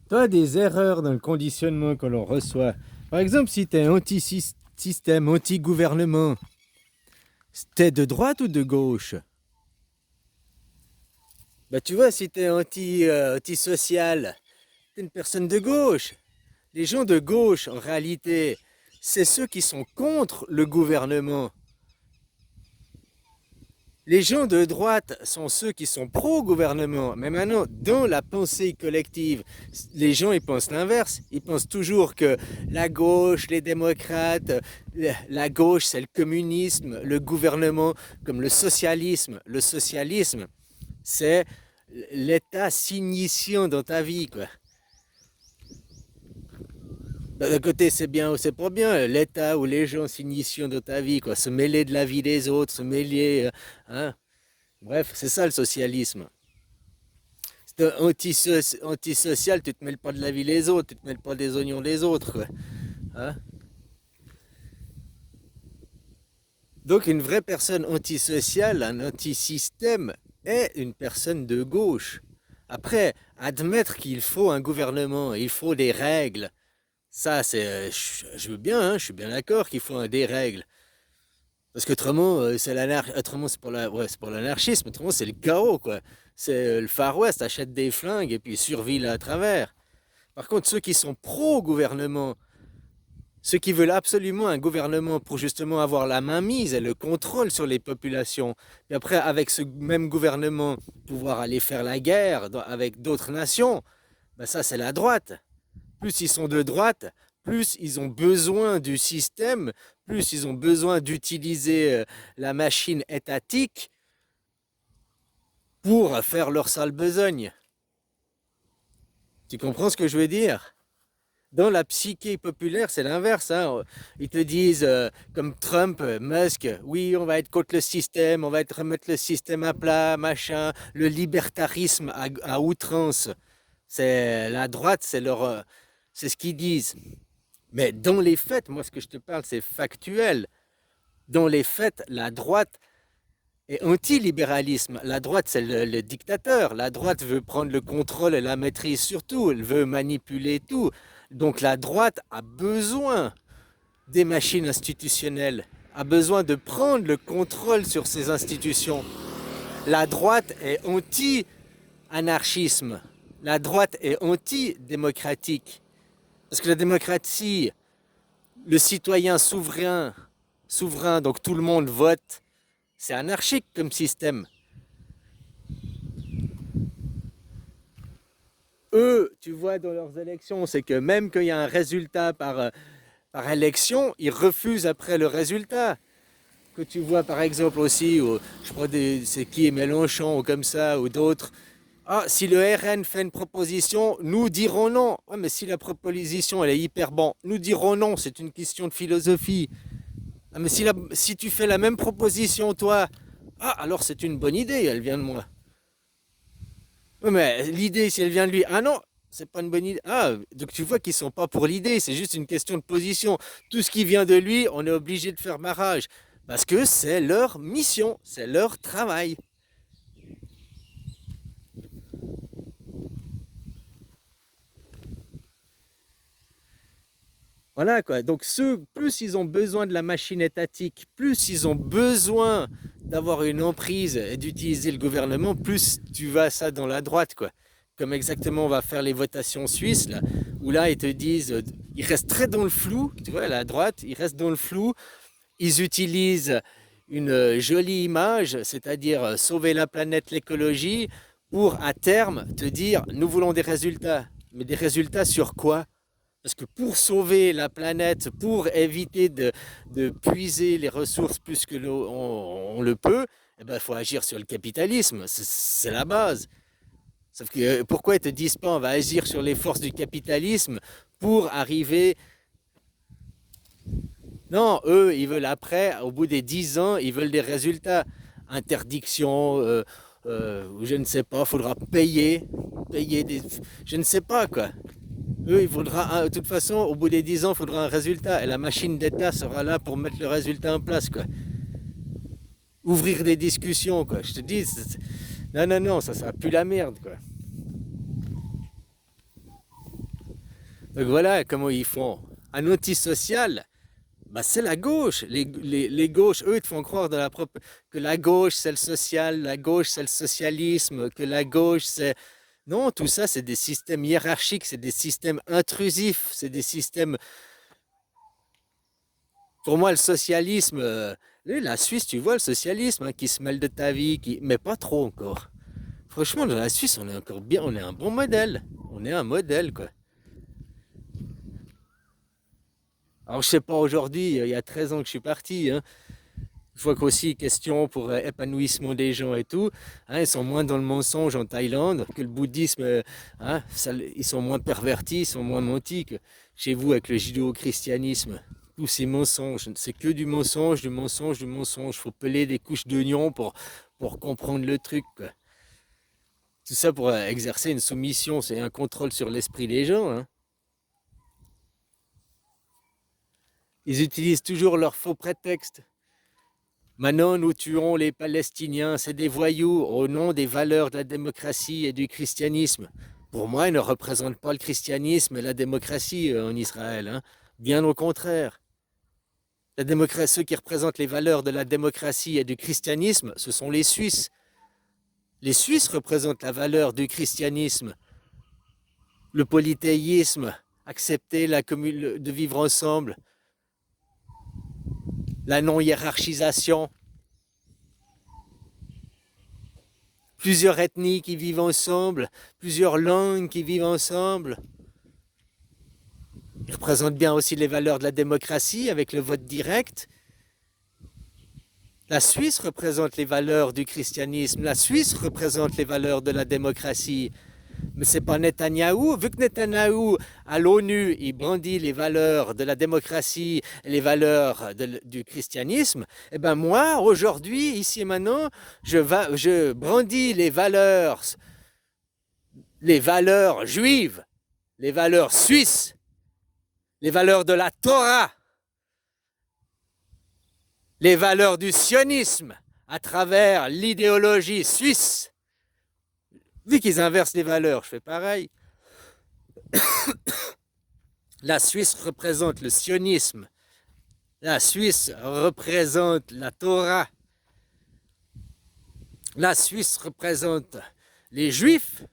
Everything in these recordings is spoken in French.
Tu as des erreurs dans le conditionnement que l'on reçoit. Par exemple, si tu es anti-système, anti-gouvernement, t'es de droite ou de gauche? Bah tu vois, si t'es anti-social, t'es une personne de gauche. Les gens de gauche, en réalité, c'est ceux qui sont contre le gouvernement. Les gens de droite sont ceux qui sont pro-gouvernement. Mais maintenant, dans la pensée collective, les gens ils pensent l'inverse. Ils pensent toujours que la gauche, les démocrates, la gauche c'est le communisme, le gouvernement comme le socialisme. Le socialisme, c'est l'état signifiant dans ta vie, quoi. D'un côté, c'est bien ou c'est pas bien, l'état où les gens s'initient dans ta vie, quoi. Se mêler de la vie des autres, se mêler, hein. Bref, c'est ça le socialisme. C'est antisocial, tu te mêles pas de la vie des autres, tu te mêles pas des oignons des autres, quoi. Hein. Donc une vraie personne antisociale, un antisystème, est une personne de gauche. Après, admettre qu'il faut un gouvernement, il faut des règles, ça c'est, je veux bien, hein, je suis bien d'accord qu'il faut des règles. Parce qu'autrement, autrement c'est pour ouais, c'est pour l'anarchisme, autrement c'est le chaos, quoi. C'est le Far West, achète des flingues et puis survit là à travers. Par contre, ceux qui sont pro-gouvernement, ceux qui veulent absolument un gouvernement pour justement avoir la mainmise et le contrôle sur les populations, et après, avec ce même gouvernement, pouvoir aller faire la guerre avec d'autres nations, ben ça, c'est la droite. Plus ils sont de droite, plus ils ont besoin du système, plus ils ont besoin d'utiliser la machine étatique pour faire leur sale besogne. Tu comprends ce que je veux dire? Dans la psyché populaire, c'est l'inverse, hein. Ils te disent, comme Trump, Musk, oui, on va être contre le système, on va être remettre le système à plat, machin, le libertarisme à outrance. C'est la droite, c'est ce qu'ils disent. Mais dans les faits, moi, ce que je te parle, c'est factuel. Dans les faits, la droite est anti-libéralisme. La droite, c'est le dictateur. La droite veut prendre le contrôle et la maîtrise sur tout. Elle veut manipuler tout. Donc la droite a besoin des machines institutionnelles, a besoin de prendre le contrôle sur ces institutions. La droite est anti-anarchisme. La droite est anti-démocratique. Parce que la démocratie, le citoyen souverain, donc tout le monde vote, c'est anarchique comme système. Eux, tu vois dans leurs élections, c'est que même qu'il y a un résultat par élection, ils refusent après le résultat. Que tu vois par exemple aussi, je crois c'est qui, Mélenchon ou comme ça, ou d'autres. Ah, si le RN fait une proposition, nous dirons non. Ouais, mais si la proposition elle est hyper bon, nous dirons non, c'est une question de philosophie. Ah, mais si tu fais la même proposition, toi, ah, alors c'est une bonne idée, elle vient de moi. Ouais, mais l'idée, si elle vient de lui, ah non, c'est pas une bonne idée. Ah, donc tu vois qu'ils sont pas pour l'idée, c'est juste une question de position. Tout ce qui vient de lui, on est obligé de faire barrage. Parce que c'est leur mission, c'est leur travail. Voilà quoi. Donc plus ils ont besoin de la machine étatique, plus ils ont besoin d'avoir une emprise et d'utiliser le gouvernement, plus tu vas ça dans la droite quoi. Comme exactement on va faire les votations suisses là, où là ils te disent, ils restent très dans le flou, tu vois, la droite, ils restent dans le flou, ils utilisent une jolie image, c'est-à-dire sauver la planète, l'écologie, pour à terme te dire nous voulons des résultats. Mais des résultats sur quoi? Parce que pour sauver la planète, pour éviter de puiser les ressources plus que on le peut, eh ben, il faut agir sur le capitalisme. C'est la base. Sauf que pourquoi ils te disent pas on va agir sur les forces du capitalisme pour arriver. Non, eux, ils veulent après, au bout des 10 ans, ils veulent des résultats. Interdiction, je ne sais pas, il faudra payer des. Je ne sais pas quoi. Eux, il faudra, de toute façon, au bout des 10 ans, il faudra un résultat. Et la machine d'État sera là pour mettre le résultat en place, quoi. Ouvrir des discussions, quoi. Je te dis, non, non, non, ça sera plus la merde, quoi. Donc voilà comment ils font. Un antisocial, bah c'est la gauche. Les gauches, eux, ils te font croire que la gauche, c'est le social, la gauche, c'est le socialisme, que la gauche, c'est... Non, tout ça, c'est des systèmes hiérarchiques, c'est des systèmes intrusifs, c'est des systèmes... Pour moi, le socialisme, la Suisse, tu vois, le socialisme, hein, qui se mêle de ta vie, mais pas trop encore. Franchement, dans la Suisse, on est encore bien, on est un bon modèle. On est un modèle, quoi. Alors, je sais pas, aujourd'hui, il y a 13 ans que je suis parti, hein. Je vois qu'aussi, question pour épanouissement des gens et tout, hein, ils sont moins dans le mensonge en Thaïlande que le bouddhisme, hein, ils sont moins pervertis, ils sont moins mentis que chez vous avec le judéo-christianisme. Tous ces mensonges, c'est que du mensonge, du mensonge, du mensonge. Faut peler des couches d'oignons pour comprendre le truc, quoi. Tout ça pour exercer une soumission, c'est un contrôle sur l'esprit des gens, hein. Ils utilisent toujours leurs faux prétextes. Maintenant, nous tuons les Palestiniens, c'est des voyous au nom des valeurs de la démocratie et du christianisme. Pour moi, ils ne représentent pas le christianisme et la démocratie en Israël, hein. Bien au contraire. La démocratie, ceux qui représentent les valeurs de la démocratie et du christianisme, ce sont les Suisses. Les Suisses représentent la valeur du christianisme, le polythéisme, accepter de vivre ensemble, la non-hiérarchisation, plusieurs ethnies qui vivent ensemble, plusieurs langues qui vivent ensemble. Ils représentent bien aussi les valeurs de la démocratie avec le vote direct. La Suisse représente les valeurs du christianisme, la Suisse représente les valeurs de la démocratie. Mais c'est pas Netanyahou. Vu que Netanyahou, à l'ONU, il brandit les valeurs de la démocratie et les valeurs du christianisme, eh ben moi, aujourd'hui, ici et maintenant, je brandis les valeurs juives, les valeurs suisses, les valeurs de la Torah, les valeurs du sionisme à travers l'idéologie suisse. Vu qu'ils inversent les valeurs, je fais pareil. La Suisse représente le sionisme. La Suisse représente la Torah. La Suisse représente les Juifs.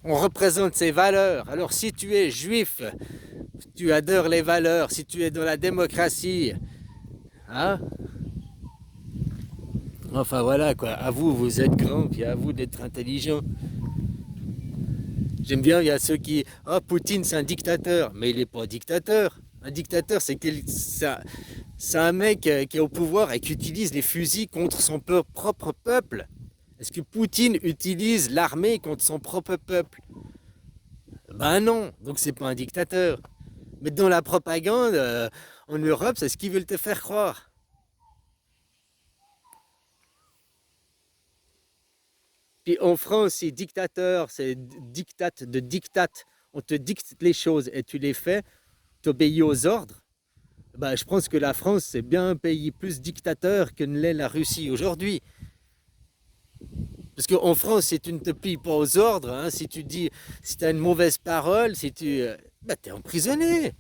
On représente ces valeurs. Alors si tu es juif, tu adores les valeurs. Si tu es dans la démocratie, hein? Enfin voilà quoi. À vous, vous êtes grands, puis à vous d'être intelligents. J'aime bien, il y a ceux qui... Ah, oh, Poutine, c'est un dictateur. Mais il n'est pas dictateur. Un dictateur, c'est un mec qui est au pouvoir et qui utilise les fusils contre son propre peuple. Est-ce que Poutine utilise l'armée contre son propre peuple? Ben non, donc c'est pas un dictateur. Mais dans la propagande, en Europe, c'est ce qu'ils veulent te faire croire. Puis en France, c'est dictateur, c'est dictate de dictate. On te dicte les choses et tu les fais, t'obéis aux ordres. Ben, je pense que la France, c'est bien un pays plus dictateur que ne l'est la Russie aujourd'hui. Parce qu'en France, si tu ne te plies pas aux ordres, hein, si tu as une mauvaise parole, si tu... ben, t'es emprisonné.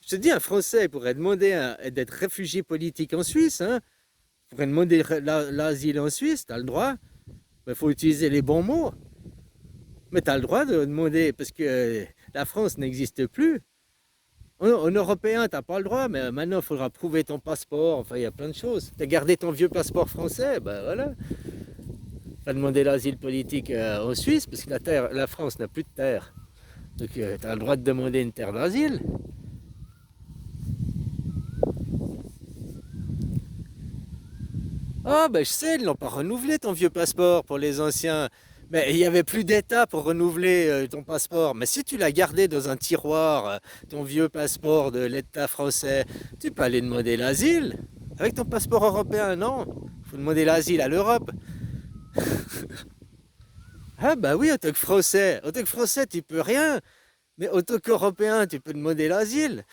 Je te dis, un Français pourrait demander d'être réfugié politique en Suisse, hein, pourrait demander l'asile en Suisse, tu as le droit. Il faut utiliser les bons mots. Mais tu as le droit de demander, parce que la France n'existe plus. En européen, tu n'as pas le droit, mais maintenant, il faudra prouver ton passeport. Enfin, il y a plein de choses. Tu as gardé ton vieux passeport français, ben voilà. Tu as demandé l'asile politique en Suisse, parce que la France n'a plus de terre. Donc, tu as le droit de demander une terre d'asile. Ah, ben je sais, ils n'ont pas renouvelé ton vieux passeport pour les anciens. Mais il n'y avait plus d'État pour renouveler ton passeport. Mais si tu l'as gardé dans un tiroir, ton vieux passeport de l'État français, tu peux aller demander l'asile. Avec ton passeport européen, non. Il faut demander l'asile à l'Europe. Ah bah oui, en tant que français, tu peux rien. Mais en tant qu'Européen, tu peux demander l'asile.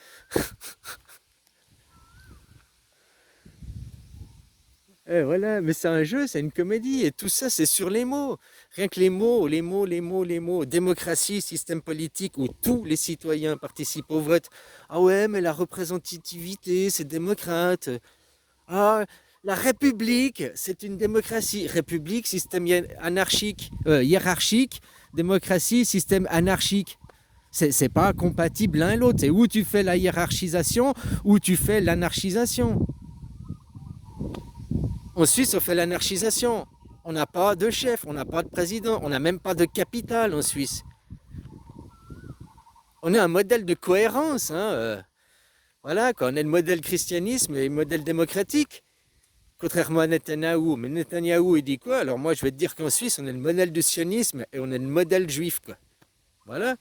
Voilà, mais c'est un jeu, c'est une comédie, et tout ça, c'est sur les mots. Rien que les mots, les mots, les mots, les mots. Démocratie, système politique où tous les citoyens participent au vote. Ah ouais, mais la représentativité, c'est démocrate. Ah, la République, c'est une démocratie. République, système anarchique, hiérarchique. Démocratie, système anarchique. C'est pas compatible l'un et l'autre. C'est où tu fais la hiérarchisation, ou tu fais l'anarchisation. En Suisse, on fait l'anarchisation. On n'a pas de chef, on n'a pas de président, on n'a même pas de capitale en Suisse. On est un modèle de cohérence. Hein, voilà, quoi. On est le modèle christianisme et le modèle démocratique. Contrairement à Netanyahou. Mais Netanyahou, il dit quoi? Alors moi, je vais te dire qu'en Suisse, on est le modèle du sionisme et on est le modèle juif, quoi. Voilà.